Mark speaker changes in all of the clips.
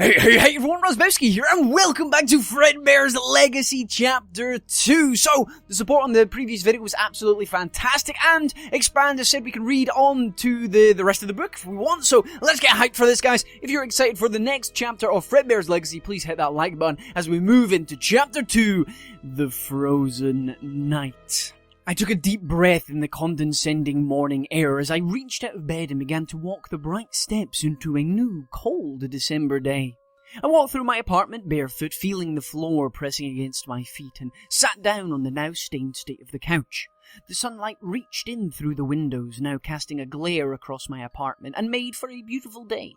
Speaker 1: Hey everyone, Razzbowski here, and welcome back to Fredbears Legacy Chapter 2. So, the support on the previous video was absolutely fantastic, and Expander said we can read on to the rest of the book if we want, so let's get hyped for this, guys. If you're excited for the next chapter of Fredbears Legacy, please hit that like button as we move into Chapter 2, The Frozen Night. I took a deep breath in the condescending morning air as I reached out of bed and began to walk the bright steps into a new, cold December day. I walked through my apartment barefoot, feeling the floor pressing against my feet, and sat down on the now stained state of the couch. The sunlight reached in through the windows, now casting a glare across my apartment, and made for a beautiful day.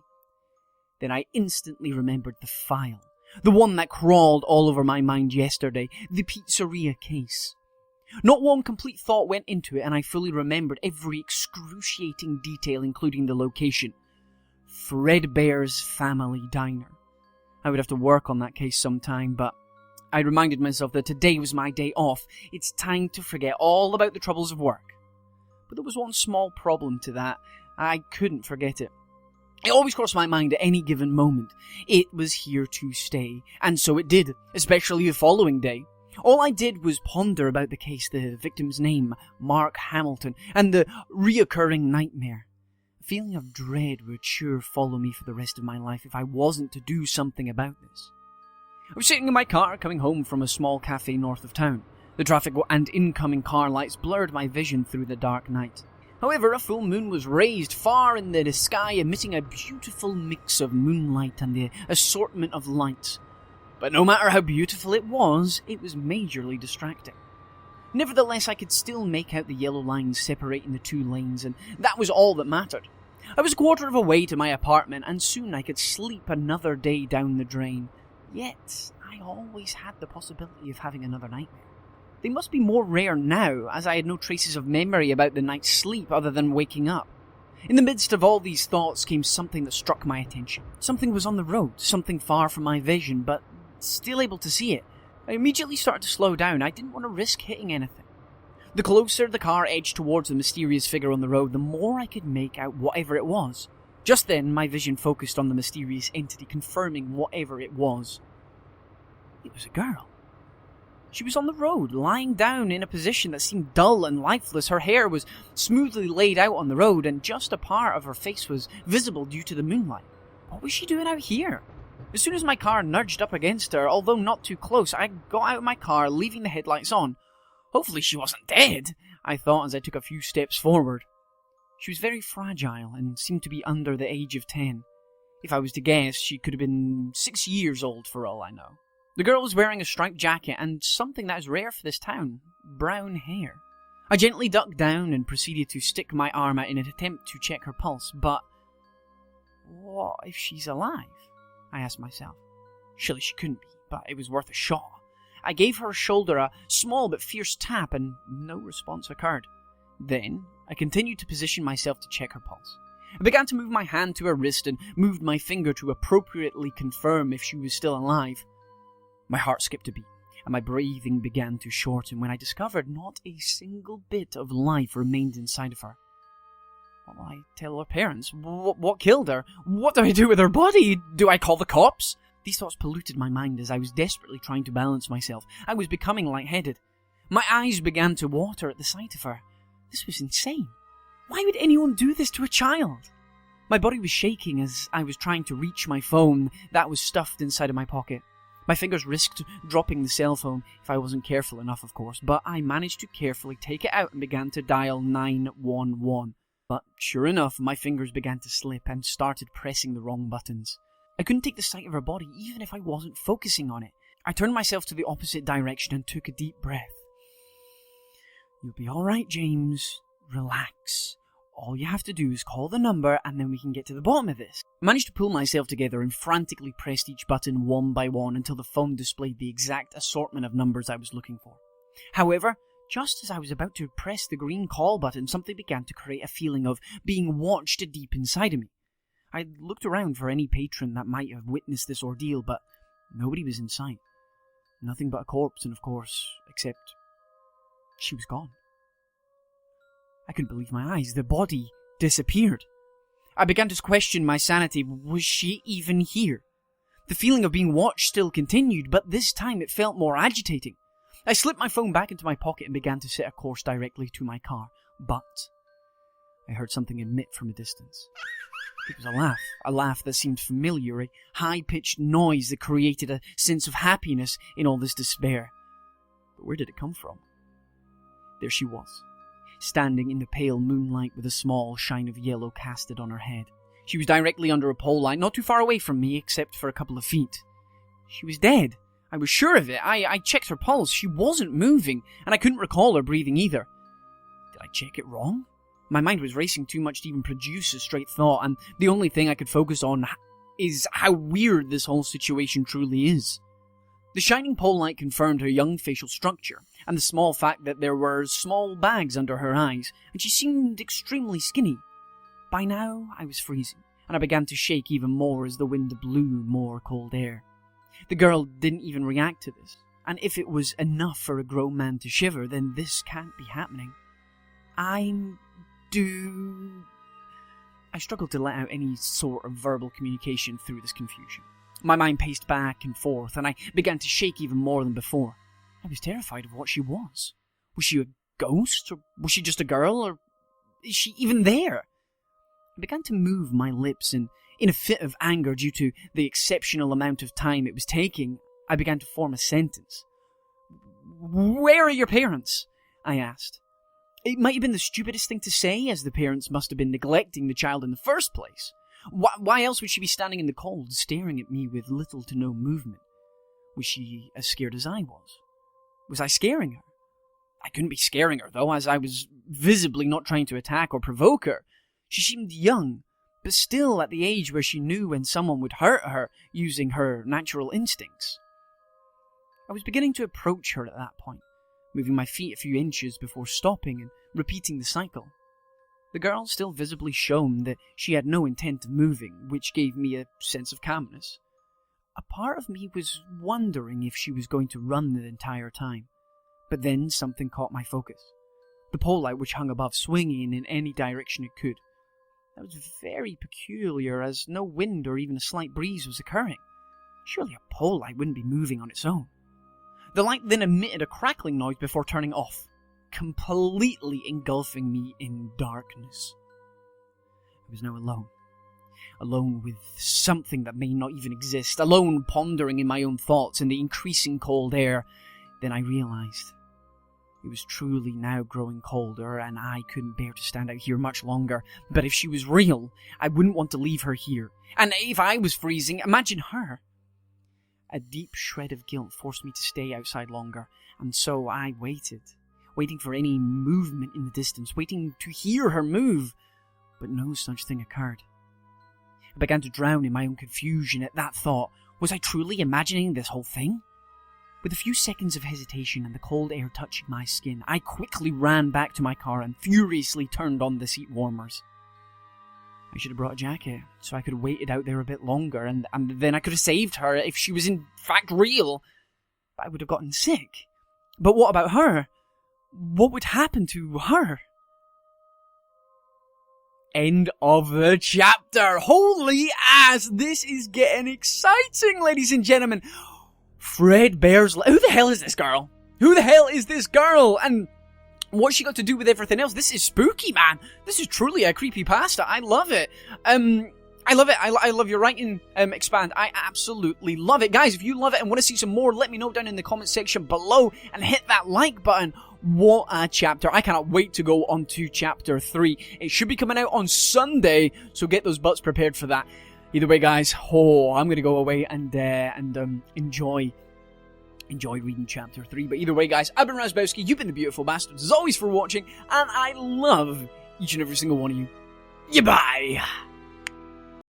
Speaker 1: Then I instantly remembered the file, the one that crawled all over my mind yesterday, the pizzeria case. Not one complete thought went into it, and I fully remembered every excruciating detail, including the location. Fredbear's Family Diner. I would have to work on that case sometime, but I reminded myself that today was my day off. It's time to forget all about the troubles of work. But there was one small problem to that. I couldn't forget it. It always crossed my mind at any given moment. It was here to stay, and so it did, especially the following day. All I did was ponder about the case, the victim's name, Mark Hamilton, and the reoccurring nightmare. A feeling of dread would sure follow me for the rest of my life if I wasn't to do something about this. I was sitting in my car coming home from a small cafe north of town. The traffic and incoming car lights blurred my vision through the dark night. However, a full moon was raised far in the sky, emitting a beautiful mix of moonlight and the assortment of lights. But no matter how beautiful it was majorly distracting. Nevertheless, I could still make out the yellow lines separating the two lanes, and that was all that mattered. I was a quarter of a way to my apartment, and soon I could sleep another day down the drain. Yet, I always had the possibility of having another nightmare. They must be more rare now, as I had no traces of memory about the night's sleep other than waking up. In the midst of all these thoughts came something that struck my attention. Something was on the road, something far from my vision, but still able to see it. I immediately started to slow down. I didn't want to risk hitting anything. The closer the car edged towards the mysterious figure on the road, the more I could make out whatever it was. Just then, my vision focused on the mysterious entity, confirming whatever it was. It was a girl. She was on the road, lying down in a position that seemed dull and lifeless. Her hair was smoothly laid out on the road, and just a part of her face was visible due to the moonlight. What was she doing out here? As soon as my car nudged up against her, although not too close, I got out of my car, leaving the headlights on. Hopefully she wasn't dead, I thought as I took a few steps forward. She was very fragile and seemed to be under the age of 10. If I was to guess, she could have been 6 years old for all I know. The girl was wearing a striped jacket and something that is rare for this town, brown hair. I gently ducked down and proceeded to stick my arm out in an attempt to check her pulse, but what if she's alive? I asked myself. Surely she couldn't be, but it was worth a shot. I gave her shoulder a small but fierce tap, and no response occurred. Then, I continued to position myself to check her pulse. I began to move my hand to her wrist and moved my finger to appropriately confirm if she was still alive. My heart skipped a beat, and my breathing began to shorten when I discovered not a single bit of life remained inside of her. What will I tell her parents? What killed her? What do I do with her body? Do I call the cops? These thoughts polluted my mind as I was desperately trying to balance myself. I was becoming lightheaded. My eyes began to water at the sight of her. This was insane. Why would anyone do this to a child? My body was shaking as I was trying to reach my phone that was stuffed inside of my pocket. My fingers risked dropping the cell phone if I wasn't careful enough, of course, but I managed to carefully take it out and began to dial 911. But sure enough, my fingers began to slip and started pressing the wrong buttons. I couldn't take the sight of her body even if I wasn't focusing on it. I turned myself to the opposite direction and took a deep breath. You'll be alright, James. Relax. All you have to do is call the number and then we can get to the bottom of this. I managed to pull myself together and frantically pressed each button one by one until the phone displayed the exact assortment of numbers I was looking for. However, just as I was about to press the green call button, something began to create a feeling of being watched deep inside of me. I looked around for any patron that might have witnessed this ordeal, but nobody was in sight. Nothing but a corpse, and of course, except she was gone. I couldn't believe my eyes. The body disappeared. I began to question my sanity. Was she even here? The feeling of being watched still continued, but this time it felt more agitating. I slipped my phone back into my pocket and began to set a course directly to my car, but I heard something emit from a distance. It was a laugh that seemed familiar, a high-pitched noise that created a sense of happiness in all this despair. But where did it come from? There she was, standing in the pale moonlight with a small shine of yellow casted on her head. She was directly under a pole light, not too far away from me, except for a couple of feet. She was dead. I was sure of it. I checked her pulse. She wasn't moving, and I couldn't recall her breathing either. Did I check it wrong? My mind was racing too much to even produce a straight thought, and the only thing I could focus on is how weird this whole situation truly is. The shining pole light confirmed her young facial structure, and the small fact that there were small bags under her eyes, and she seemed extremely skinny. By now, I was freezing, and I began to shake even more as the wind blew more cold air. The girl didn't even react to this, and if it was enough for a grown man to shiver, then this can't be happening. I struggled to let out any sort of verbal communication through this confusion. My mind paced back and forth, and I began to shake even more than before. I was terrified of what she was. Was she a ghost, or was she just a girl, or is she even there? I began to move my lips, and in a fit of anger due to the exceptional amount of time it was taking, I began to form a sentence. "Where are your parents?" I asked. It might have been the stupidest thing to say, as the parents must have been neglecting the child in the first place. Why else would she be standing in the cold, staring at me with little to no movement? Was she as scared as I was? Was I scaring her? I couldn't be scaring her, though, as I was visibly not trying to attack or provoke her. She seemed young, but still at the age where she knew when someone would hurt her using her natural instincts. I was beginning to approach her at that point, moving my feet a few inches before stopping and repeating the cycle. The girl still visibly shone that she had no intent of moving, which gave me a sense of calmness. A part of me was wondering if she was going to run the entire time, but then something caught my focus. The pole light which hung above, swinging in any direction it could. That was very peculiar, as no wind or even a slight breeze was occurring. Surely a pole light wouldn't be moving on its own. The light then emitted a crackling noise before turning off, completely engulfing me in darkness. I was now alone. Alone with something that may not even exist. Alone pondering in my own thoughts in the increasing cold air. Then I realized it was truly now growing colder, and I couldn't bear to stand out here much longer. But if she was real, I wouldn't want to leave her here. And if I was freezing, imagine her. A deep shred of guilt forced me to stay outside longer, and so I waited, waiting for any movement in the distance, waiting to hear her move, but no such thing occurred. I began to drown in my own confusion at that thought. Was I truly imagining this whole thing? With a few seconds of hesitation and the cold air touching my skin, I quickly ran back to my car and furiously turned on the seat warmers. I should have brought a jacket, so I could have waited out there a bit longer, and then I could have saved her if she was in fact real. But I would have gotten sick. But what about her? What would happen to her? End of the chapter. Holy ass, this is getting exciting, ladies and gentlemen. Fredbears... Who the hell is this girl? Who the hell is this girl? And what's she got to do with everything else? This is spooky, man. This is truly a creepypasta. I love it. I love it. I love your writing, Expand. I absolutely love it. Guys, if you love it and want to see some more, let me know down in the comment section below and hit that like button. What a chapter. I cannot wait to go on to chapter 3. It should be coming out on Sunday, so get those butts prepared for that. Either way, guys, I'm going to go away and enjoy reading chapter 3. But either way, guys, I've been Razzbowski, you've been the beautiful bastards, as always, for watching, and I love each and every single one of you. Bye!